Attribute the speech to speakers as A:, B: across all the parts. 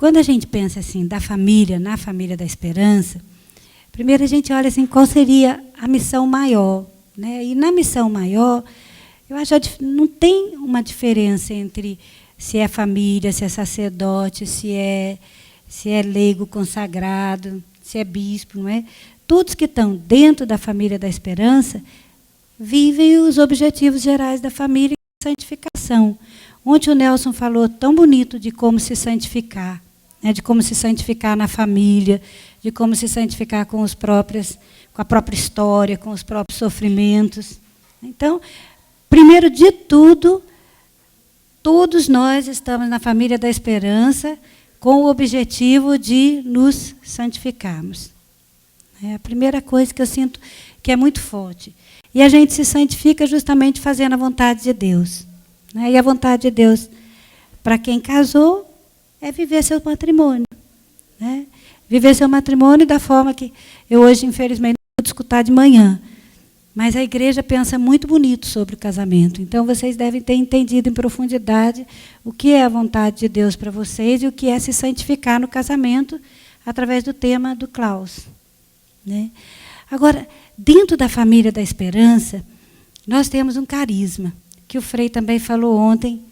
A: quando a gente pensa assim, da família, na família da esperança, primeiro a gente olha assim, qual seria a missão maior, né? E na missão maior, eu acho que não tem uma diferença entre se é família, se é sacerdote, se é leigo consagrado, se é bispo, não é? Todos que estão dentro da família da esperança vivem os objetivos gerais da família, que é a santificação. Ontem o Nelson falou tão bonito de como se santificar, né? De como se santificar na família, de como se santificar com a própria história, com os próprios sofrimentos. Então, primeiro de tudo, todos nós estamos na família da esperança com o objetivo de nos santificarmos. É a primeira coisa que eu sinto que é muito forte. E a gente se santifica justamente fazendo a vontade de Deus. E a vontade de Deus, para quem casou, é viver seu matrimônio. Né? Viver seu matrimônio da forma que eu hoje, infelizmente, não vou escutar de manhã. Mas a igreja pensa muito bonito sobre o casamento. Então, vocês devem ter entendido em profundidade o que é a vontade de Deus para vocês e o que é se santificar no casamento através do tema do Klaus. Né? Agora, dentro da família da esperança, nós temos um carisma, que o Frei também falou ontem,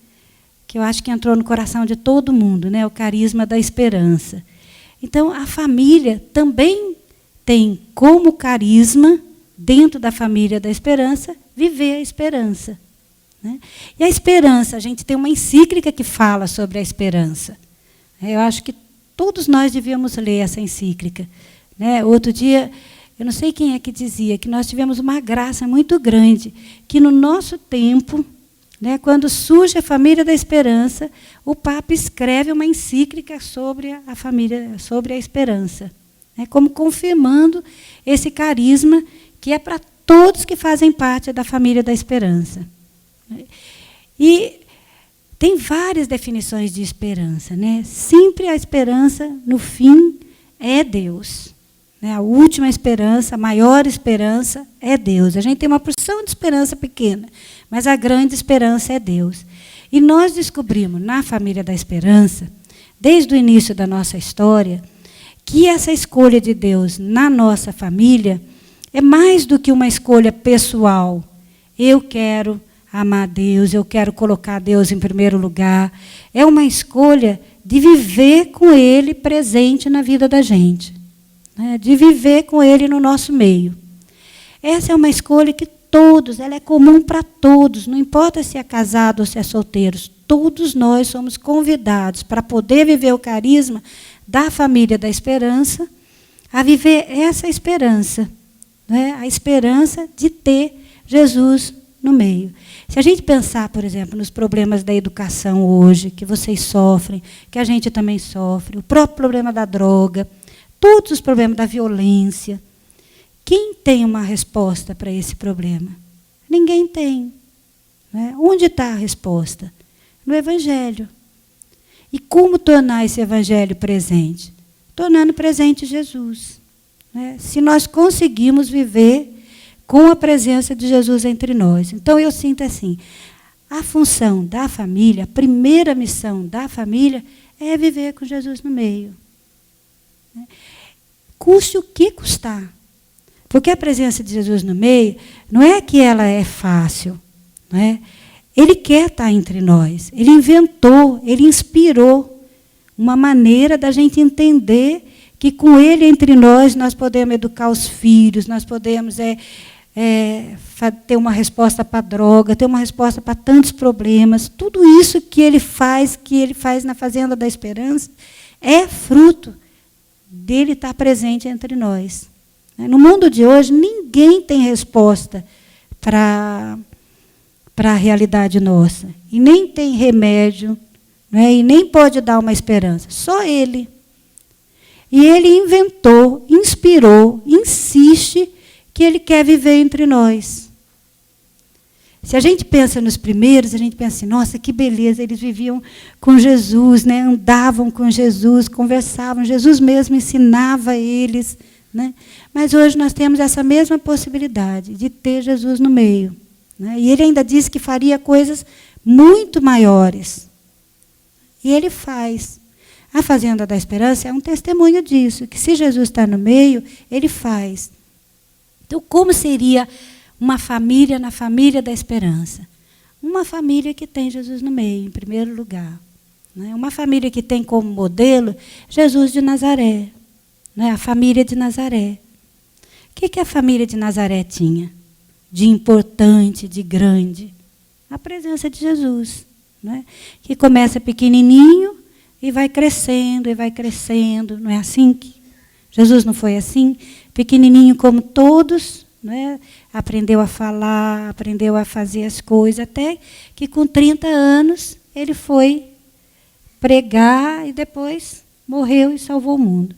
A: que eu acho que entrou no coração de todo mundo, né? O carisma da esperança. Então, a família também tem como carisma, dentro da família da esperança, viver a esperança. Né? E a esperança, a gente tem uma encíclica que fala sobre a esperança. Eu acho que todos nós devíamos ler essa encíclica. Né? Outro dia, eu não sei quem é que dizia, que nós tivemos uma graça muito grande, que no nosso tempo, né, quando surge a família da esperança, o Papa escreve uma encíclica sobre a família, sobre a esperança, né, como confirmando esse carisma que é para todos que fazem parte da família da esperança. E tem várias definições de esperança. Né? Sempre a esperança, no fim, é Deus. A última esperança, a maior esperança é Deus. A gente tem uma porção de esperança pequena, mas a grande esperança é Deus. E nós descobrimos, na família da esperança, desde o início da nossa história, que essa escolha de Deus na nossa família é mais do que uma escolha pessoal. Eu quero amar Deus, eu quero colocar Deus em primeiro lugar. É uma escolha de viver com Ele presente na vida da gente. De viver com Ele no nosso meio. Essa é uma escolha que todos, ela é comum para todos, não importa se é casado ou se é solteiro, todos nós somos convidados para poder viver o carisma da família da esperança, a viver essa esperança, né? A esperança de ter Jesus no meio. Se a gente pensar, por exemplo, nos problemas da educação hoje, que vocês sofrem, que a gente também sofre, o próprio problema da droga, todos os problemas da violência. Quem tem uma resposta para esse problema? Ninguém tem. Né? Onde está a resposta? No Evangelho. E como tornar esse Evangelho presente? Tornando presente Jesus. Né? Se nós conseguimos viver com a presença de Jesus entre nós. Então, eu sinto assim, a função da família, a primeira missão da família é viver com Jesus no meio. Custe o que custar. Porque a presença de Jesus no meio, não é que ela é fácil. Não é? Ele quer estar entre nós. Ele inventou, ele inspirou uma maneira da gente entender que com ele entre nós podemos educar os filhos, nós podemos ter uma resposta para a droga, ter uma resposta para tantos problemas. Tudo isso que ele faz na Fazenda da Esperança, é fruto dele estar presente entre nós. No mundo de hoje, ninguém tem resposta para a realidade nossa. E nem tem remédio, né? E nem pode dar uma esperança. Só ele. E ele inventou, inspirou, insiste que ele quer viver entre nós. Se a gente pensa nos primeiros, a gente pensa assim, nossa, que beleza, eles viviam com Jesus, né? Andavam com Jesus, conversavam, Jesus mesmo ensinava eles. Né? Mas hoje nós temos essa mesma possibilidade de ter Jesus no meio. Né? E ele ainda disse que faria coisas muito maiores. E ele faz. A Fazenda da Esperança é um testemunho disso, que se Jesus está no meio, ele faz. Então, como seria uma família na família da esperança? Uma família que tem Jesus no meio, em primeiro lugar. Né? Uma família que tem como modelo Jesus de Nazaré, né? A família de Nazaré. O que a família de Nazaré tinha de importante, de grande? A presença de Jesus, né? Que começa pequenininho e vai crescendo, não é assim que Jesus não foi assim? Pequenininho como todos, né? Aprendeu a falar, aprendeu a fazer as coisas, até que com 30 anos ele foi pregar e depois morreu e salvou o mundo.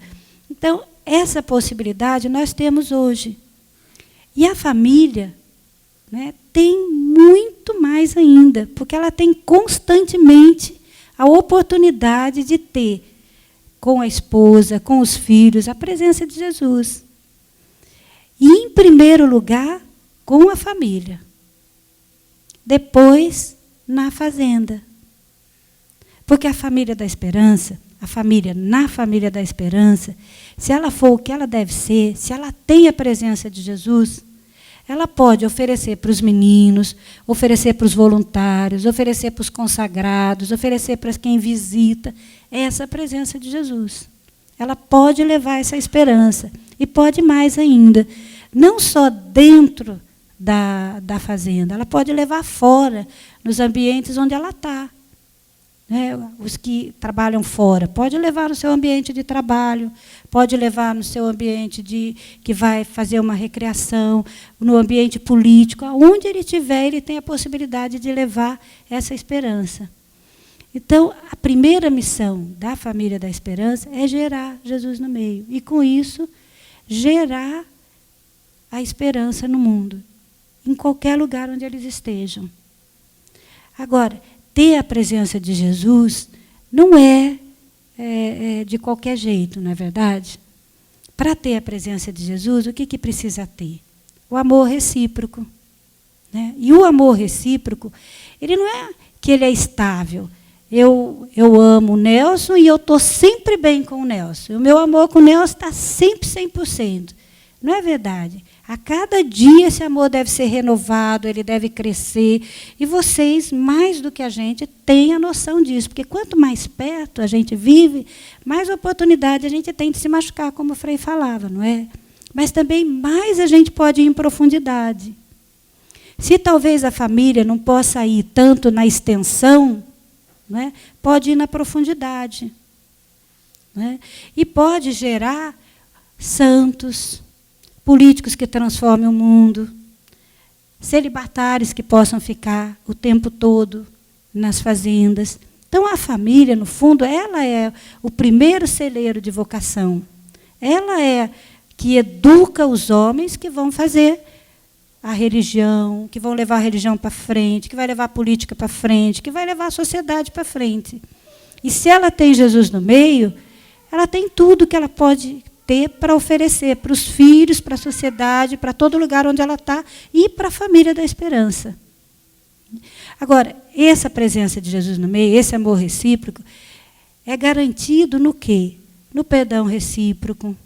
A: Então, essa possibilidade nós temos hoje. E a família, né, tem muito mais ainda, porque ela tem constantemente a oportunidade de ter, com a esposa, com os filhos, a presença de Jesus. E, em primeiro lugar, com a família. Depois, na fazenda. Porque a família da esperança, a família na família da esperança, se ela for o que ela deve ser, se ela tem a presença de Jesus, ela pode oferecer para os meninos, oferecer para os voluntários, oferecer para os consagrados, oferecer para quem visita, essa presença de Jesus. Ela pode levar essa esperança. E pode mais ainda, não só dentro da fazenda, ela pode levar fora, nos ambientes onde ela está. Né? Os que trabalham fora, pode levar no seu ambiente de trabalho, pode levar no seu ambiente que vai fazer uma recreação, no ambiente político, aonde ele estiver, ele tem a possibilidade de levar essa esperança. Então, a primeira missão da família da esperança é gerar Jesus no meio. E, com isso, gerar a esperança no mundo, em qualquer lugar onde eles estejam. Agora, ter a presença de Jesus não é de qualquer jeito, não é verdade? Para ter a presença de Jesus, o que precisa ter? O amor recíproco. Né? E o amor recíproco, ele não é que ele é estável. Eu amo o Nelson e eu estou sempre bem com o Nelson. O meu amor com o Nelson está sempre 100%. Não é verdade. A cada dia esse amor deve ser renovado, ele deve crescer. E vocês, mais do que a gente, têm a noção disso. Porque quanto mais perto a gente vive, mais oportunidade a gente tem de se machucar, como o Frei falava, não é? Mas também mais a gente pode ir em profundidade. Se talvez a família não possa ir tanto na extensão, né, pode ir na profundidade. Né? E pode gerar santos, políticos que transformem o mundo, celibatários que possam ficar o tempo todo nas fazendas. Então, a família, no fundo, ela é o primeiro celeiro de vocação. Ela é que educa os homens que vão fazer a religião, que vão levar a religião para frente, que vai levar a política para frente, que vai levar a sociedade para frente. E se ela tem Jesus no meio, ela tem tudo que ela pode ter para oferecer para os filhos, para a sociedade, para todo lugar onde ela está e para a família da esperança. Agora, essa presença de Jesus no meio, esse amor recíproco, é garantido no quê? No perdão recíproco.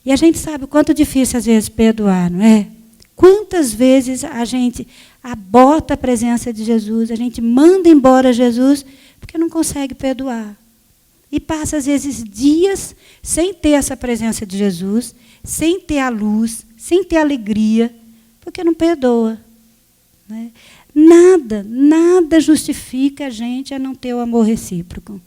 A: E a gente sabe o quanto difícil, às vezes, perdoar, não é? Quantas vezes a gente aborta a presença de Jesus, a gente manda embora Jesus, porque não consegue perdoar. E passa, às vezes, dias sem ter essa presença de Jesus, sem ter a luz, sem ter a alegria, porque não perdoa. Né? Nada justifica a gente a não ter o amor recíproco.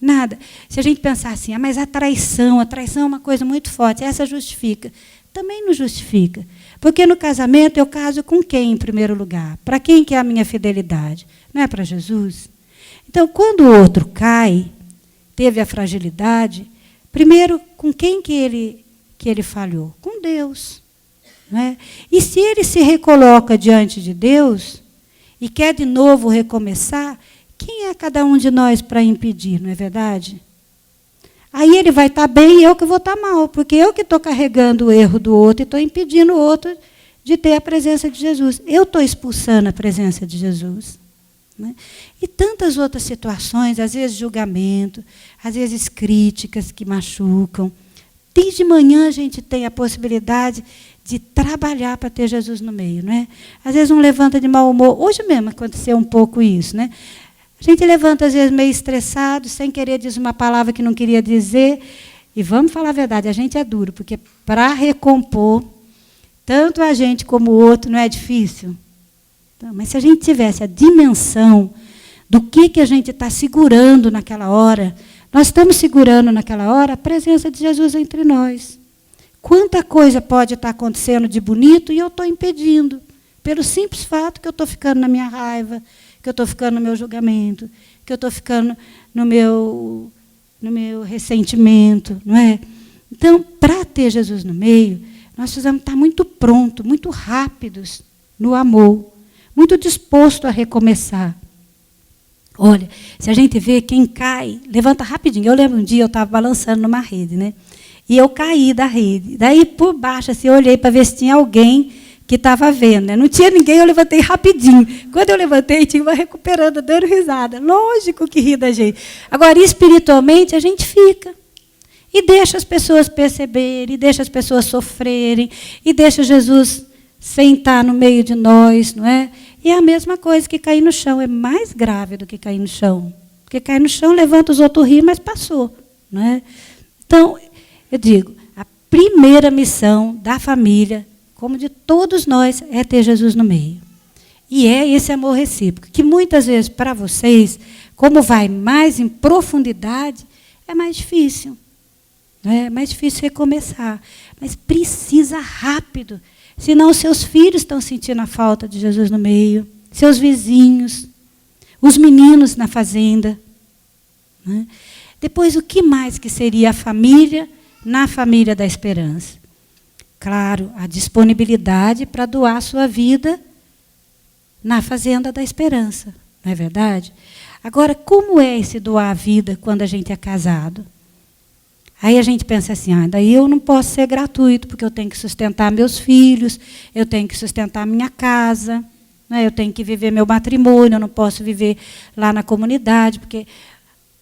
A: Nada. Se a gente pensar assim, mas a traição é uma coisa muito forte, essa justifica. Também não justifica. Porque no casamento eu caso com quem, em primeiro lugar? Para quem que é a minha fidelidade? Não é para Jesus? Então, quando o outro cai, teve a fragilidade, primeiro, com quem que ele falhou? Com Deus. Não é? E se ele se recoloca diante de Deus e quer de novo recomeçar, quem é cada um de nós para impedir, não é verdade? Aí ele vai estar bem e eu que vou estar mal, porque eu que estou carregando o erro do outro e estou impedindo o outro de ter a presença de Jesus. Eu estou expulsando a presença de Jesus. né? E tantas outras situações, às vezes julgamento, às vezes críticas que machucam. Desde manhã a gente tem a possibilidade de trabalhar para ter Jesus no meio, não é? Às vezes um levanta de mau humor. Hoje mesmo aconteceu um pouco isso, né? A gente levanta às vezes meio estressado, sem querer dizer uma palavra que não queria dizer. E vamos falar a verdade, a gente é duro, porque para recompor, tanto a gente como o outro, não é difícil? Então, mas se a gente tivesse a dimensão do que a gente está segurando naquela hora, nós estamos segurando naquela hora a presença de Jesus entre nós. Quanta coisa pode estar acontecendo de bonito e eu estou impedindo, pelo simples fato que eu estou ficando na minha raiva, que eu estou ficando no meu julgamento, que eu estou ficando no meu ressentimento, não é? Então, para ter Jesus no meio, nós precisamos estar muito prontos, muito rápidos no amor, muito disposto a recomeçar. Olha, se a gente vê quem cai, levanta rapidinho. Eu lembro um dia, eu estava balançando numa rede, né? E eu caí da rede. Daí, por baixo, assim, eu olhei para ver se tinha alguém que estava vendo, né? Não tinha ninguém, eu levantei rapidinho. Quando eu levantei, tinha uma recuperando, dando risada. Lógico que ri da gente. Agora, espiritualmente, a gente fica. E deixa as pessoas perceberem, e deixa as pessoas sofrerem, e deixa Jesus sentar no meio de nós, não é? E é a mesma coisa que cair no chão. É mais grave do que cair no chão. Porque cair no chão, levanta os outros rir, mas passou, não é? Então, eu digo, a primeira missão da família, como de todos nós, é ter Jesus no meio. E é esse amor recíproco, que muitas vezes, para vocês, como vai mais em profundidade, é mais difícil. É mais difícil recomeçar. Mas precisa rápido. Senão, seus filhos estão sentindo a falta de Jesus no meio, seus vizinhos, os meninos na fazenda. Né? Depois, o que mais que seria a família na família da esperança? Claro, a disponibilidade para doar a sua vida na fazenda da esperança, não é verdade? Agora, como é esse doar a vida quando a gente é casado? Aí a gente pensa assim, daí eu não posso ser gratuito, porque eu tenho que sustentar meus filhos, eu tenho que sustentar minha casa, né, eu tenho que viver meu matrimônio, eu não posso viver lá na comunidade, porque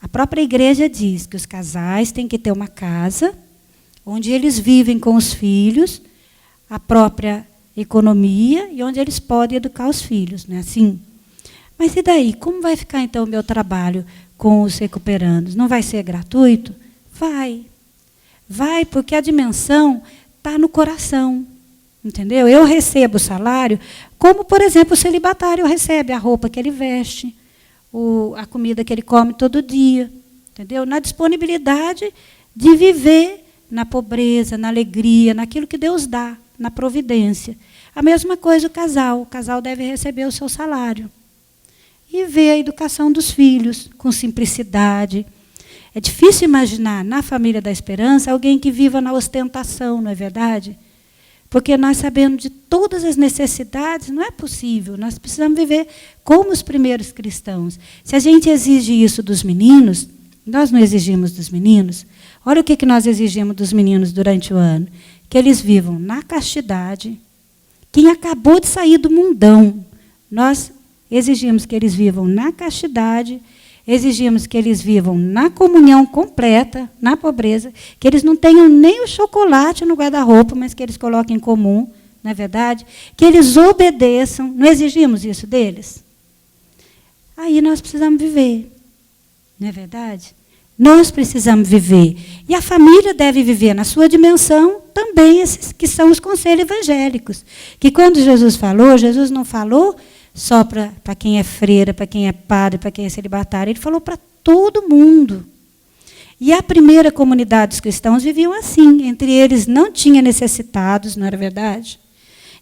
A: a própria igreja diz que os casais têm que ter uma casa onde eles vivem com os filhos, a própria economia e onde eles podem educar os filhos, não é assim? Mas e daí? Como vai ficar, então, o meu trabalho com os recuperandos? Não vai ser gratuito? Vai. Vai, porque a dimensão está no coração. Entendeu? Eu recebo o salário, como, por exemplo, o celibatário recebe a roupa que ele veste, a comida que ele come todo dia. Entendeu? Na disponibilidade de viver na pobreza, na alegria, naquilo que Deus dá, na providência. A mesma coisa o casal deve receber o seu salário. E ver a educação dos filhos com simplicidade. É difícil imaginar na família da esperança alguém que viva na ostentação, não é verdade? Porque nós sabemos de todas as necessidades, não é possível. Nós precisamos viver como os primeiros cristãos. Se a gente exige isso dos meninos, nós não exigimos dos meninos. Olha o que nós exigimos dos meninos durante o ano. Que eles vivam na castidade. Quem acabou de sair do mundão, nós exigimos que eles vivam na castidade, exigimos que eles vivam na comunhão completa, na pobreza, que eles não tenham nem o chocolate no guarda-roupa, mas que eles coloquem em comum, não é verdade? Que eles obedeçam, não exigimos isso deles? Aí nós precisamos viver, não é verdade? Nós precisamos viver. E a família deve viver na sua dimensão também esses que são os conselhos evangélicos. Que quando Jesus não falou só para quem é freira, para quem é padre, para quem é celibatário. Ele falou para todo mundo. E a primeira comunidade dos cristãos viviam assim. Entre eles não tinha necessitados, não era verdade?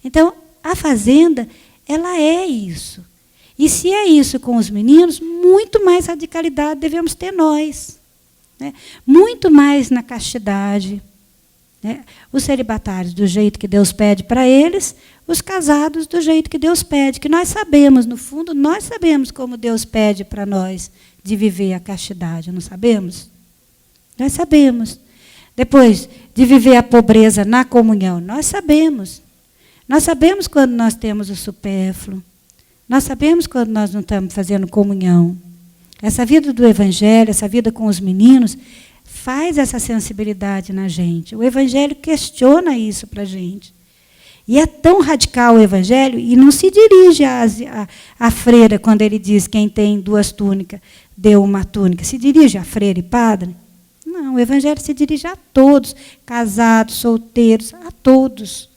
A: Então, a fazenda, ela é isso. E se é isso com os meninos, muito mais radicalidade devemos ter nós. Né? Muito mais na castidade. Né? Os celibatários do jeito que Deus pede para eles, os casados do jeito que Deus pede, que nós sabemos, no fundo, nós sabemos como Deus pede para nós de viver a castidade, não sabemos? Nós sabemos. Depois, de viver a pobreza na comunhão, nós sabemos. Nós sabemos quando nós temos o supérfluo. Nós sabemos quando nós não estamos fazendo comunhão. Essa vida do Evangelho, essa vida com os meninos, faz essa sensibilidade na gente. O Evangelho questiona isso para a gente. E é tão radical o Evangelho, e não se dirige à freira quando ele diz quem tem 2 túnicas, deu uma túnica. Se dirige a freira e padre? Não, o Evangelho se dirige a todos, casados, solteiros, a todos.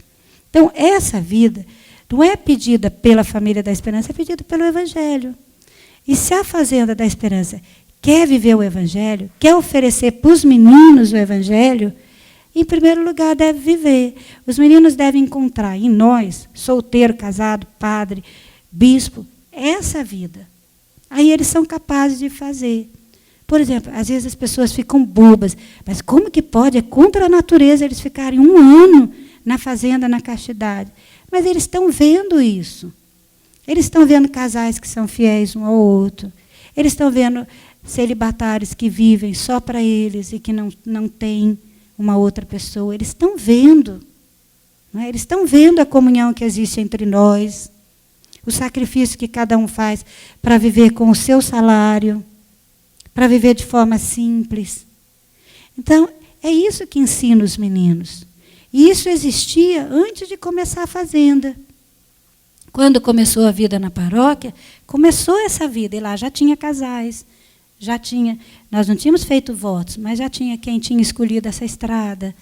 A: Então, essa vida não é pedida pela família da esperança, é pedida pelo Evangelho. E se a Fazenda da Esperança quer viver o Evangelho, quer oferecer para os meninos o Evangelho, em primeiro lugar deve viver. Os meninos devem encontrar em nós, solteiro, casado, padre, bispo, essa vida. Aí eles são capazes de fazer. Por exemplo, às vezes as pessoas ficam bobas, mas como que pode? É contra a natureza eles ficarem 1 ano na fazenda, na castidade. Mas eles estão vendo isso. Eles estão vendo casais que são fiéis um ao outro. Eles estão vendo celibatários que vivem só para eles e que não têm uma outra pessoa. Eles estão vendo. Não é? Eles estão vendo a comunhão que existe entre nós, o sacrifício que cada um faz para viver com o seu salário, para viver de forma simples. Então, é isso que ensina os meninos. E isso existia antes de começar a fazenda. Quando começou a vida na paróquia, começou essa vida, e lá já tinha casais, já tinha, nós não tínhamos feito votos, mas já tinha quem tinha escolhido essa estrada.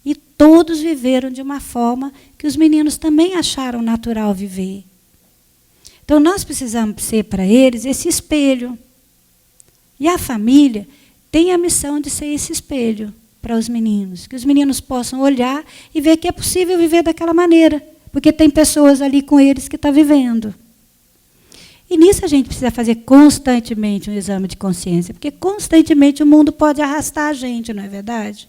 A: E todos viveram de uma forma que os meninos também acharam natural viver. Então, nós precisamos ser para eles esse espelho. E a família tem a missão de ser esse espelho para os meninos, que os meninos possam olhar e ver que é possível viver daquela maneira, porque tem pessoas ali com eles que estão vivendo. E nisso a gente precisa fazer constantemente um exame de consciência, porque constantemente o mundo pode arrastar a gente, não é verdade?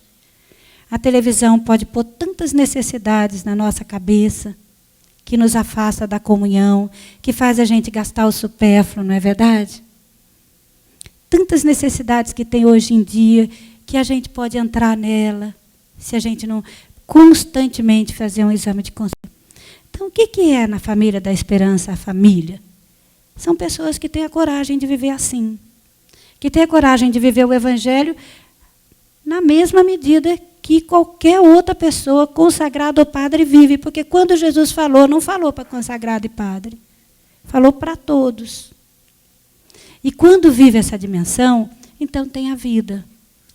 A: A televisão pode pôr tantas necessidades na nossa cabeça, que nos afasta da comunhão, que faz a gente gastar o supérfluo, não é verdade? Tantas necessidades que tem hoje em dia, que a gente pode entrar nela, se a gente não constantemente fazer um exame de consciência. Então, o que é na família da esperança a família? São pessoas que têm a coragem de viver assim, que têm a coragem de viver o Evangelho na mesma medida que qualquer outra pessoa consagrada ao padre vive, porque quando Jesus falou, não falou para consagrado e padre, falou para todos. E quando vive essa dimensão, então tem a vida.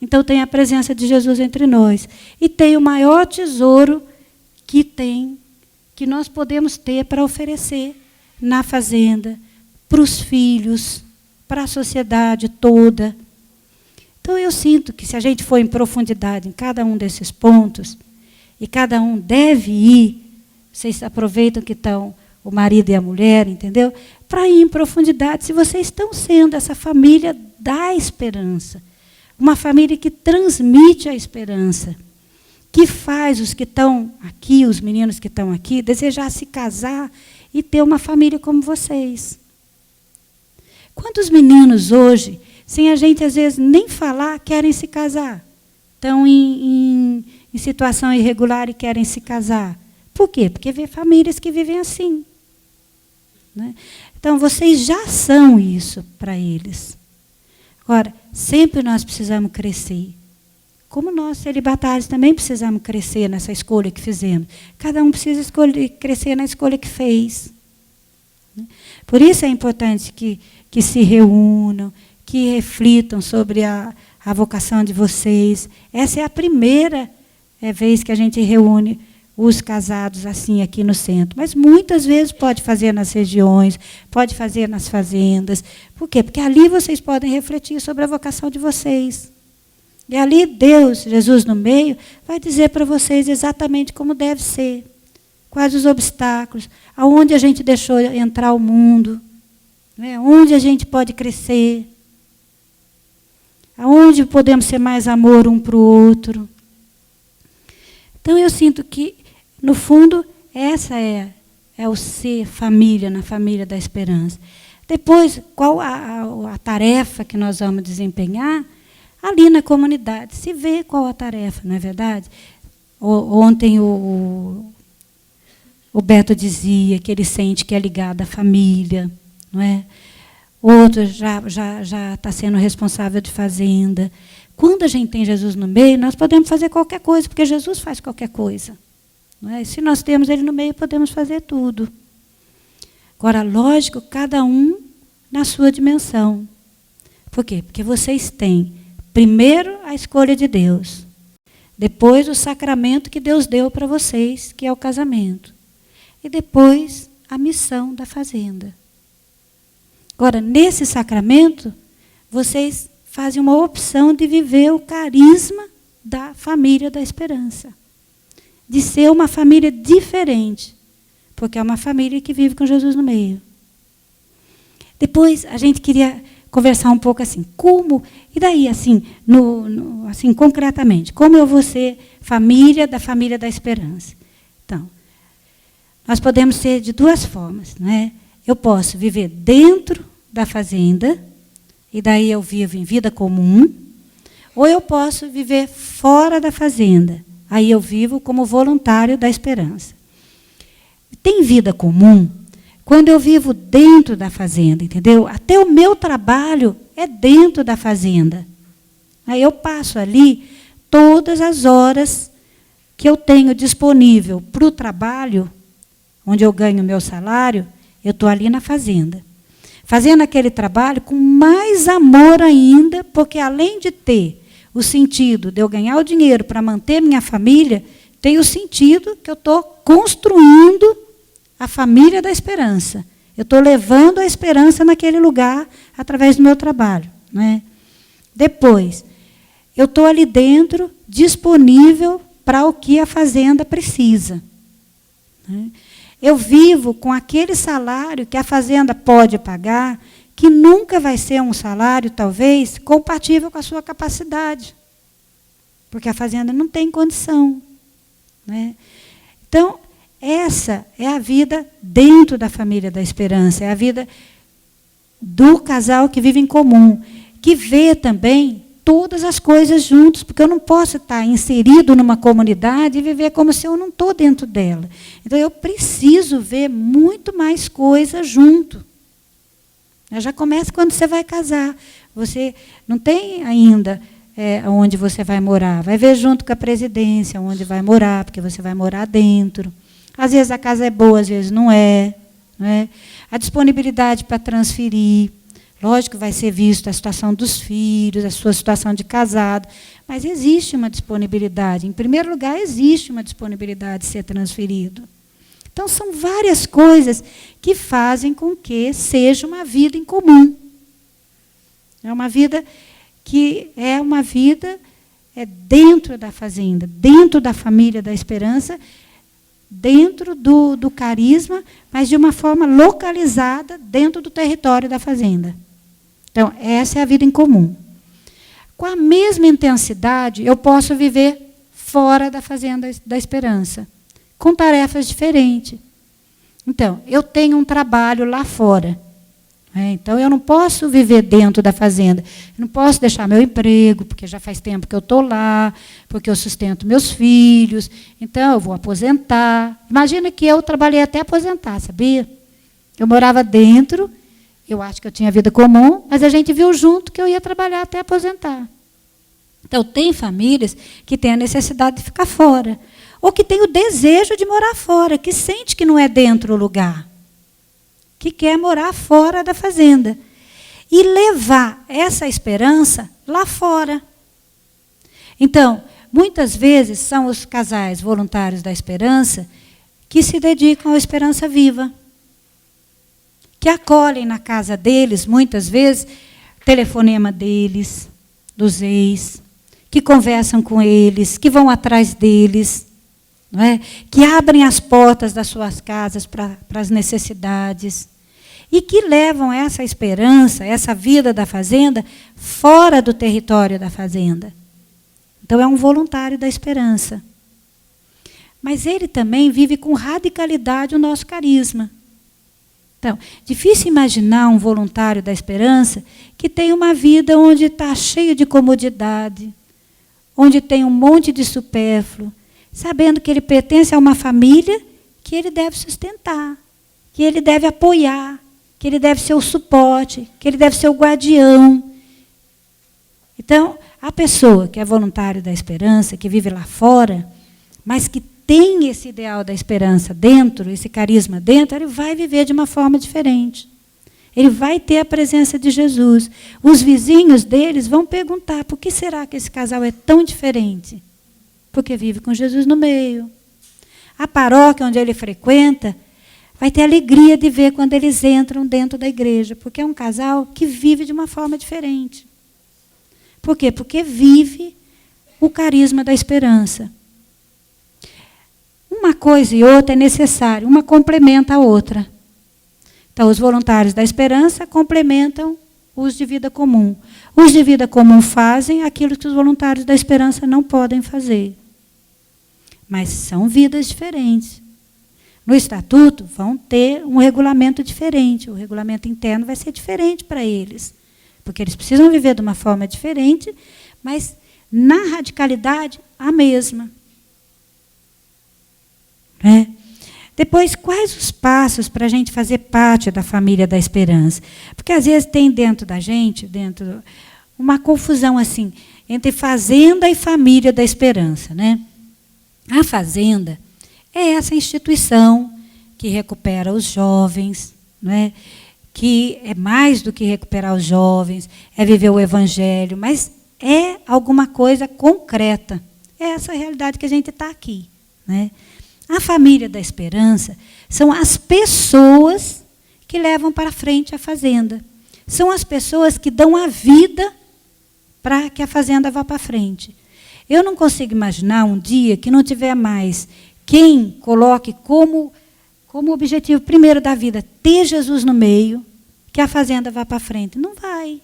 A: Então tem a presença de Jesus entre nós. E tem o maior tesouro que nós podemos ter para oferecer na fazenda, para os filhos, para a sociedade toda. Então eu sinto que se a gente for em profundidade em cada um desses pontos, e cada um deve ir, vocês aproveitam que estão o marido e a mulher, entendeu? Para ir em profundidade, se vocês estão sendo essa família da esperança, uma família que transmite a esperança, que faz os que estão aqui, os meninos que estão aqui, desejar se casar e ter uma família como vocês. Quantos meninos hoje, sem a gente às vezes nem falar, querem se casar? Estão em situação irregular e querem se casar. Por quê? Porque vê famílias que vivem assim. Né? Então, vocês já são isso para eles. Agora, sempre nós precisamos crescer. Como nós, celibatários, também precisamos crescer nessa escolha que fizemos. Cada um precisa crescer na escolha que fez. Por isso é importante que se reúnam, que reflitam sobre a vocação de vocês. Essa é a primeira vez que a gente reúne os casados assim aqui no centro. Mas muitas vezes pode fazer nas regiões, pode fazer nas fazendas. Por quê? Porque ali vocês podem refletir sobre a vocação de vocês. E ali Deus, Jesus no meio, vai dizer para vocês exatamente como deve ser. Quais os obstáculos, aonde a gente deixou entrar o mundo, né? Onde a gente pode crescer, aonde podemos ser mais amor um para o outro. Então eu sinto que, no fundo, essa é o ser família, na família da esperança. Depois, qual a tarefa que nós vamos desempenhar? Ali na comunidade, se vê qual a tarefa, não é verdade? Ontem o Beto dizia que ele sente que é ligado à família, não é? Outro já está sendo responsável de fazenda. Quando a gente tem Jesus no meio, nós podemos fazer qualquer coisa, porque Jesus faz qualquer coisa. Não é? Se nós temos ele no meio, podemos fazer tudo. Agora, lógico, cada um na sua dimensão. Por quê? Porque vocês têm, primeiro, a escolha de Deus. Depois, o sacramento que Deus deu para vocês, que é o casamento. E depois, a missão da fazenda. Agora, nesse sacramento, vocês fazem uma opção de viver o carisma da família da esperança. De ser uma família diferente. Porque é uma família que vive com Jesus no meio. Depois, a gente queria conversar um pouco assim, como, e daí, assim, assim, concretamente, como eu vou ser família da esperança? Então, nós podemos ser de duas formas, não é? Eu posso viver dentro da fazenda, e daí eu vivo em vida comum, ou eu posso viver fora da fazenda, aí eu vivo como voluntário da esperança. Tem vida comum quando eu vivo dentro da fazenda, entendeu? Até o meu trabalho é dentro da fazenda. Aí eu passo ali todas as horas que eu tenho disponível para o trabalho, onde eu ganho o meu salário, eu estou ali na fazenda. Fazendo aquele trabalho com mais amor ainda, porque além de ter o sentido de eu ganhar o dinheiro para manter minha família, tem o sentido que eu estou construindo a família da esperança. Eu estou levando a esperança naquele lugar através do meu trabalho. Né? Depois, eu estou ali dentro, disponível para o que a fazenda precisa. Né? Eu vivo com aquele salário que a fazenda pode pagar, que nunca vai ser um salário, talvez, compatível com a sua capacidade. Porque a fazenda não tem condição. Né? Então, essa é a vida dentro da família da esperança, é a vida do casal que vive em comum, que vê também todas as coisas juntos, porque eu não posso estar inserido numa comunidade e viver como se eu não estou dentro dela. Então, eu preciso ver muito mais coisas junto. Já começa quando você vai casar. Você não tem ainda onde você vai morar. Vai ver junto com a presidência onde vai morar, porque você vai morar dentro. Às vezes a casa é boa, às vezes não é. Não é? A disponibilidade para transferir. Lógico que vai ser visto a situação dos filhos, a sua situação de casado, mas existe uma disponibilidade. Em primeiro lugar, existe uma disponibilidade de ser transferido. Então, são várias coisas que fazem com que seja uma vida em comum. É uma vida que é uma vida dentro da fazenda, dentro da família da esperança, dentro do carisma, mas de uma forma localizada dentro do território da fazenda. Então, essa é a vida em comum. Com a mesma intensidade, eu posso viver fora da fazenda da esperança, com tarefas diferentes. Então, eu tenho um trabalho lá fora. Então, eu não posso viver dentro da fazenda. Eu não posso deixar meu emprego, porque já faz tempo que eu estou lá, porque eu sustento meus filhos. Então, eu vou aposentar. Imagina que eu trabalhei até aposentar, sabia? Eu morava dentro, eu acho que eu tinha vida comum, mas a gente viu junto que eu ia trabalhar até aposentar. Então, tem famílias que têm a necessidade de ficar fora, ou que têm o desejo de morar fora, que sente que não é dentro o lugar, que quer morar fora da fazenda. E levar essa esperança lá fora. Então, muitas vezes são os casais voluntários da esperança que se dedicam à esperança viva. Que acolhem na casa deles, muitas vezes, telefonema deles, dos ex, que conversam com eles, que vão atrás deles, não é? Que abrem as portas das suas casas para as necessidades. E que levam essa esperança, essa vida da fazenda, fora do território da fazenda. Então, é um voluntário da esperança. Mas ele também vive com radicalidade o nosso carisma. Então, difícil imaginar um voluntário da esperança que tem uma vida onde está cheio de comodidade, onde tem um monte de supérfluo, sabendo que ele pertence a uma família que ele deve sustentar, que ele deve apoiar, que ele deve ser o suporte, que ele deve ser o guardião. Então, a pessoa que é voluntário da esperança, que vive lá fora, mas que tem esse ideal da esperança dentro, esse carisma dentro, ele vai viver de uma forma diferente. Ele vai ter a presença de Jesus. Os vizinhos deles vão perguntar, por que será que esse casal é tão diferente? Porque vive com Jesus no meio. A paróquia onde ele frequenta vai ter alegria de ver quando eles entram dentro da igreja, porque é um casal que vive de uma forma diferente. Por quê? Porque vive o carisma da esperança. Uma coisa e outra é necessário, uma complementa a outra. Então, os voluntários da esperança complementam os de vida comum. Os de vida comum fazem aquilo que os voluntários da esperança não podem fazer. Mas são vidas diferentes. No estatuto, vão ter um regulamento diferente. O regulamento interno vai ser diferente para eles. Porque eles precisam viver de uma forma diferente, mas, na radicalidade, a mesma. Depois, quais os passos para a gente fazer parte da família da esperança? Porque, às vezes, tem dentro da gente, uma confusão assim, entre fazenda e família da esperança. Né? A fazenda é essa instituição que recupera os jovens, né? Que é mais do que recuperar os jovens, é viver o evangelho, mas é alguma coisa concreta. É essa a realidade que a gente está aqui. Né? A família da esperança são as pessoas que levam para frente a fazenda. São as pessoas que dão a vida para que a fazenda vá para frente. Eu não consigo imaginar um dia que não tiver mais quem coloque como objetivo primeiro da vida ter Jesus no meio, que a fazenda vá para frente. Não vai.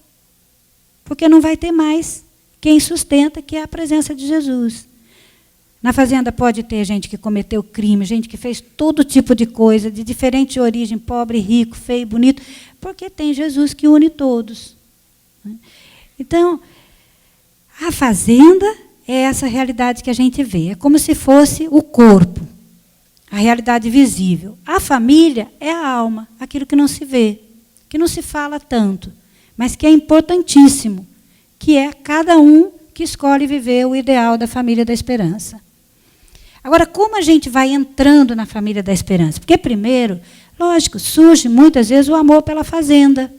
A: Porque não vai ter mais quem sustenta, que é a presença de Jesus. Na fazenda pode ter gente que cometeu crime, gente que fez todo tipo de coisa, de diferente origem, pobre, rico, feio, bonito, porque tem Jesus que une todos. Então, a fazenda é essa realidade que a gente vê. É como se fosse o corpo, a realidade visível. A família é a alma, aquilo que não se vê, que não se fala tanto, mas que é importantíssimo, que é cada um que escolhe viver o ideal da família da esperança. Agora, como a gente vai entrando na família da esperança? Porque primeiro, lógico, surge muitas vezes o amor pela fazenda.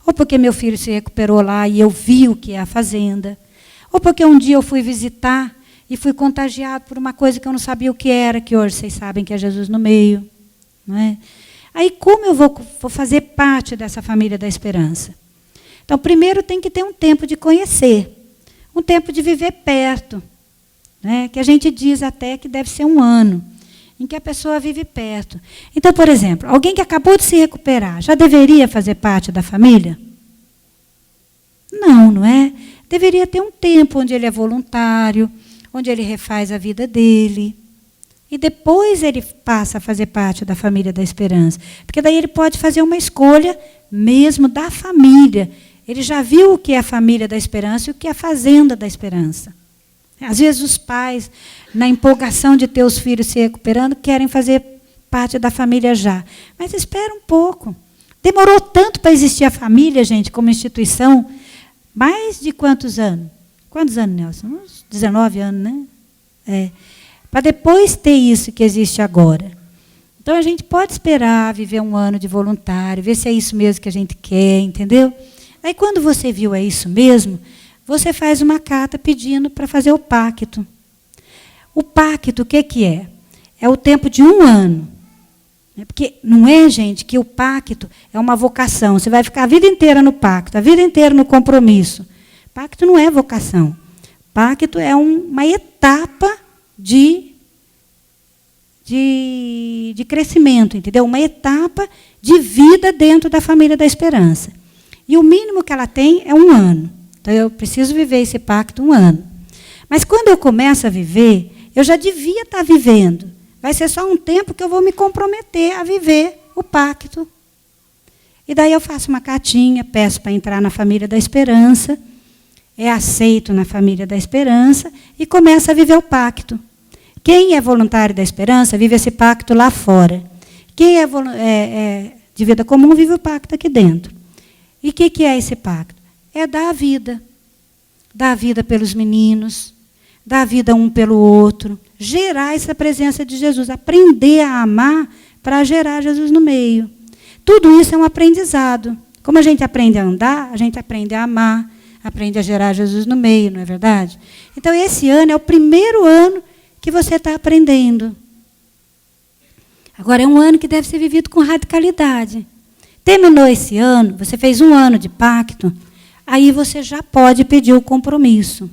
A: Ou porque meu filho se recuperou lá e eu vi o que é a fazenda. Ou porque um dia eu fui visitar e fui contagiado por uma coisa que eu não sabia o que era, que hoje vocês sabem que é Jesus no meio. Não é? Aí, como eu vou fazer parte dessa família da esperança? Então, primeiro tem que ter um tempo de conhecer, um tempo de viver perto. Né, que a gente diz até que deve ser 1 ano, em que a pessoa vive perto. Então, por exemplo, alguém que acabou de se recuperar, já deveria fazer parte da família? Não, não é? Deveria ter um tempo onde ele é voluntário, onde ele refaz a vida dele, e depois ele passa a fazer parte da família da esperança. Porque daí ele pode fazer uma escolha mesmo da família. Ele já viu o que é a família da esperança e o que é a fazenda da esperança. Às vezes os pais, na empolgação de ter os filhos se recuperando, querem fazer parte da família já. Mas espera um pouco. Demorou tanto para existir a família, gente, como instituição. Mais de quantos anos? Quantos anos, Nelson? Uns 19 anos, né? Para depois ter isso que existe agora. Então, a gente pode esperar viver 1 ano de voluntário, ver se é isso mesmo que a gente quer, entendeu? Aí, quando você viu é isso mesmo, você faz uma carta pedindo para fazer o pacto. O pacto, o que é? É o tempo de 1 ano. Porque não é, gente, que o pacto é uma vocação. Você vai ficar a vida inteira no pacto, a vida inteira no compromisso. Pacto não é vocação. Pacto é uma etapa de crescimento, entendeu? Uma etapa de vida dentro da família da esperança. E o mínimo que ela tem é 1 ano. Então, eu preciso viver esse pacto 1 ano. Mas, quando eu começo a viver, eu já devia estar vivendo. Vai ser só um tempo que eu vou me comprometer a viver o pacto. E daí eu faço uma cartinha, peço para entrar na família da esperança, é aceito na família da esperança e começo a viver o pacto. Quem é voluntário da esperança vive esse pacto lá fora. Quem é de vida comum vive o pacto aqui dentro. E o que é esse pacto? É dar a vida. Dar a vida pelos meninos, dar a vida um pelo outro, gerar essa presença de Jesus, aprender a amar para gerar Jesus no meio. Tudo isso é um aprendizado. Como a gente aprende a andar, a gente aprende a amar, aprende a gerar Jesus no meio, não é verdade? Então, esse ano é o primeiro ano que você está aprendendo. Agora, é um ano que deve ser vivido com radicalidade. Terminou esse ano, você fez um ano de pacto, aí você já pode pedir o compromisso.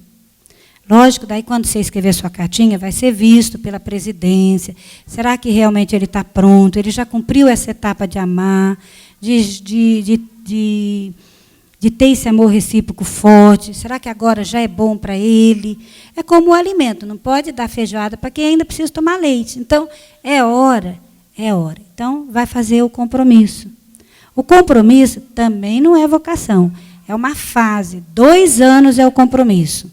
A: Lógico, daí quando você escrever sua cartinha, vai ser visto pela presidência. Será que realmente ele está pronto? Ele já cumpriu essa etapa de amar, de ter esse amor recíproco forte? Será que agora já é bom para ele? É como o alimento, não pode dar feijoada para quem ainda precisa tomar leite. Então, é hora. Então, vai fazer o compromisso. O compromisso também não é vocação, é uma fase. 2 anos é o compromisso.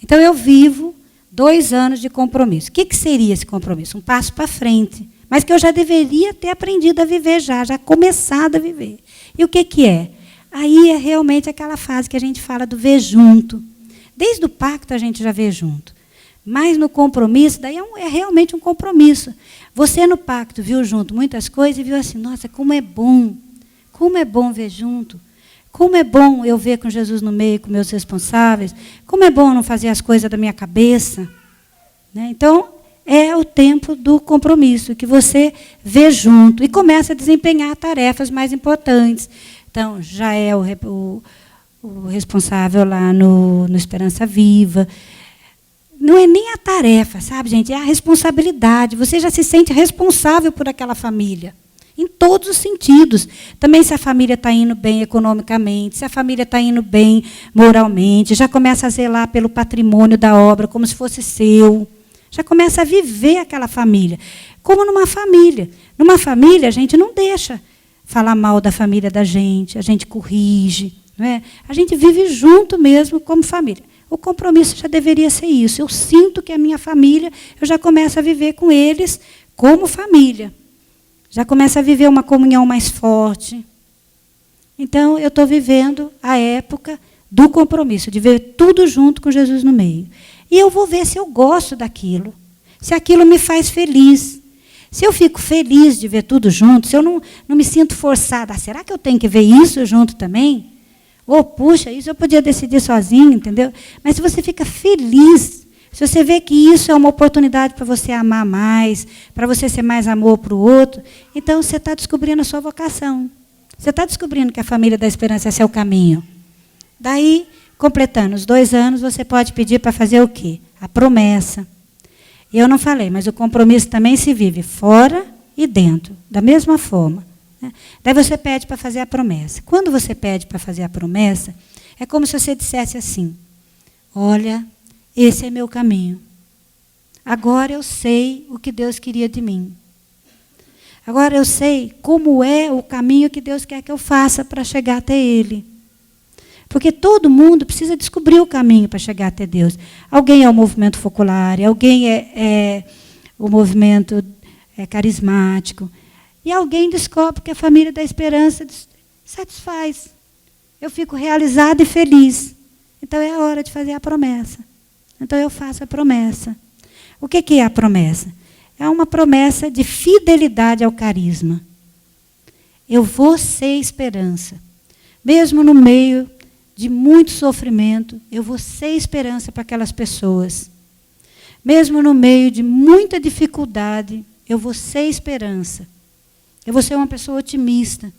A: Então, eu vivo 2 anos de compromisso. O que seria esse compromisso? Um passo para frente, mas que eu já deveria ter aprendido a viver já começado a viver. E o que é? Aí é realmente aquela fase que a gente fala do ver junto. Desde o pacto a gente já vê junto. Mas no compromisso, daí é realmente um compromisso. Você no pacto viu junto muitas coisas e viu assim, nossa, como é bom ver junto. Como é bom eu ver com Jesus no meio, com meus responsáveis. Como é bom não fazer as coisas da minha cabeça. Né? Então, é o tempo do compromisso, que você vê junto e começa a desempenhar tarefas mais importantes. Então, já é o responsável lá no Esperança Viva. Não é nem a tarefa, sabe, gente? É a responsabilidade. Você já se sente responsável por aquela família. Em todos os sentidos. Também se a família está indo bem economicamente, se a família está indo bem moralmente, já começa a zelar pelo patrimônio da obra, como se fosse seu. Já começa a viver aquela família. Como numa família. Numa família, a gente não deixa falar mal da família da gente, a gente corrige. Não é? A gente vive junto mesmo como família. O compromisso já deveria ser isso. Eu sinto que a minha família, eu já começo a viver com eles como família. Já começa a viver uma comunhão mais forte. Então, eu estou vivendo a época do compromisso, de ver tudo junto com Jesus no meio. E eu vou ver se eu gosto daquilo, se aquilo me faz feliz. Se eu fico feliz de ver tudo junto, se eu não me sinto forçada, será que eu tenho que ver isso junto também? Ou, puxa, isso eu podia decidir sozinho, entendeu? Mas se você fica feliz, se você vê que isso é uma oportunidade para você amar mais, para você ser mais amor para o outro, então você está descobrindo a sua vocação. Você está descobrindo que a família da esperança é seu caminho. Daí, completando os 2 anos, você pode pedir para fazer o quê? A promessa. Eu não falei, mas o compromisso também se vive fora e dentro, da mesma forma. Né? Daí você pede para fazer a promessa. Quando você pede para fazer a promessa, é como se você dissesse assim, olha, esse é meu caminho. Agora eu sei o que Deus queria de mim. Agora eu sei como é o caminho que Deus quer que eu faça para chegar até Ele. Porque todo mundo precisa descobrir o caminho para chegar até Deus. Alguém é o movimento focular, alguém é o movimento carismático. E alguém descobre que a família da esperança satisfaz. Eu fico realizada e feliz. Então é a hora de fazer a promessa. Então eu faço a promessa. O que é a promessa? É uma promessa de fidelidade ao carisma. Eu vou ser esperança. Mesmo no meio de muito sofrimento, eu vou ser esperança para aquelas pessoas. Mesmo no meio de muita dificuldade, eu vou ser esperança. Eu vou ser uma pessoa otimista.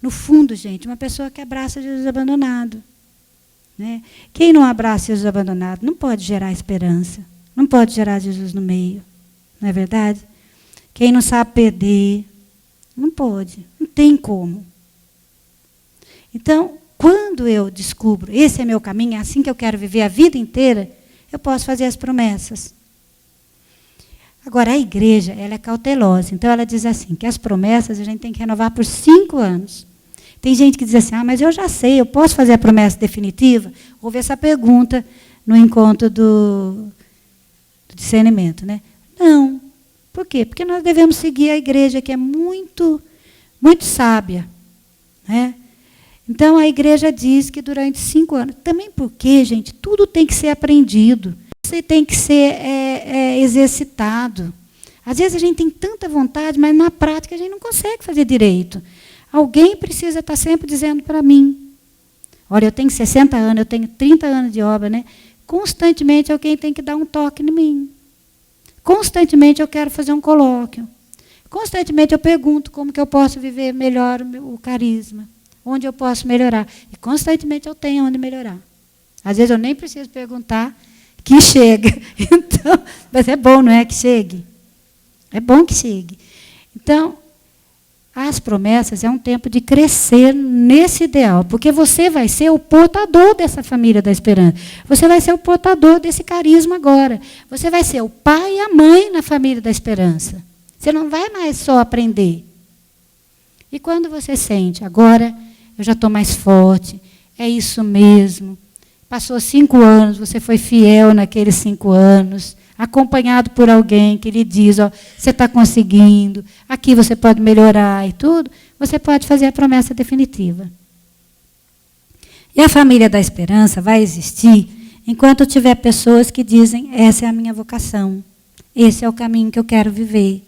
A: No fundo, gente, uma pessoa que abraça Jesus abandonado. Né? Quem não abraça Jesus abandonado não pode gerar esperança. Não pode gerar Jesus no meio. Não é verdade? Quem não sabe perder, não pode. Não tem como. Então, quando eu descubro, esse é meu caminho, é assim que eu quero viver a vida inteira, eu posso fazer as promessas. Agora, a igreja, ela é cautelosa. Então, ela diz assim, que as promessas a gente tem que renovar por 5 anos. Tem gente que diz assim, mas eu já sei, eu posso fazer a promessa definitiva? Houve essa pergunta no encontro do discernimento. Né? Não. Por quê? Porque nós devemos seguir a igreja, que é muito, muito sábia, né? Então, a igreja diz que durante 5 anos... Também porque, gente, tudo tem que ser aprendido. Você tem que ser exercitado. Às vezes a gente tem tanta vontade, mas na prática a gente não consegue fazer direito. Alguém precisa estar sempre dizendo para mim, olha, eu tenho 60 anos, eu tenho 30 anos de obra, né? Constantemente alguém tem que dar um toque em mim. Constantemente eu quero fazer um colóquio. Constantemente eu pergunto como que eu posso viver melhor o carisma. Onde eu posso melhorar. E constantemente eu tenho onde melhorar. Às vezes eu nem preciso perguntar, que chega. Então, mas é bom, não é, que chegue? É bom que chegue. Então, as promessas é um tempo de crescer nesse ideal, porque você vai ser o portador dessa família da esperança. Você vai ser o portador desse carisma agora. Você vai ser o pai e a mãe na família da esperança. Você não vai mais só aprender. E quando você sente, agora eu já estou mais forte, é isso mesmo. Passou 5 anos, você foi fiel naqueles 5 anos, acompanhado por alguém que lhe diz, ó, você está conseguindo, aqui você pode melhorar e tudo, você pode fazer a promessa definitiva. E a família da esperança vai existir enquanto tiver pessoas que dizem, essa é a minha vocação, esse é o caminho que eu quero viver.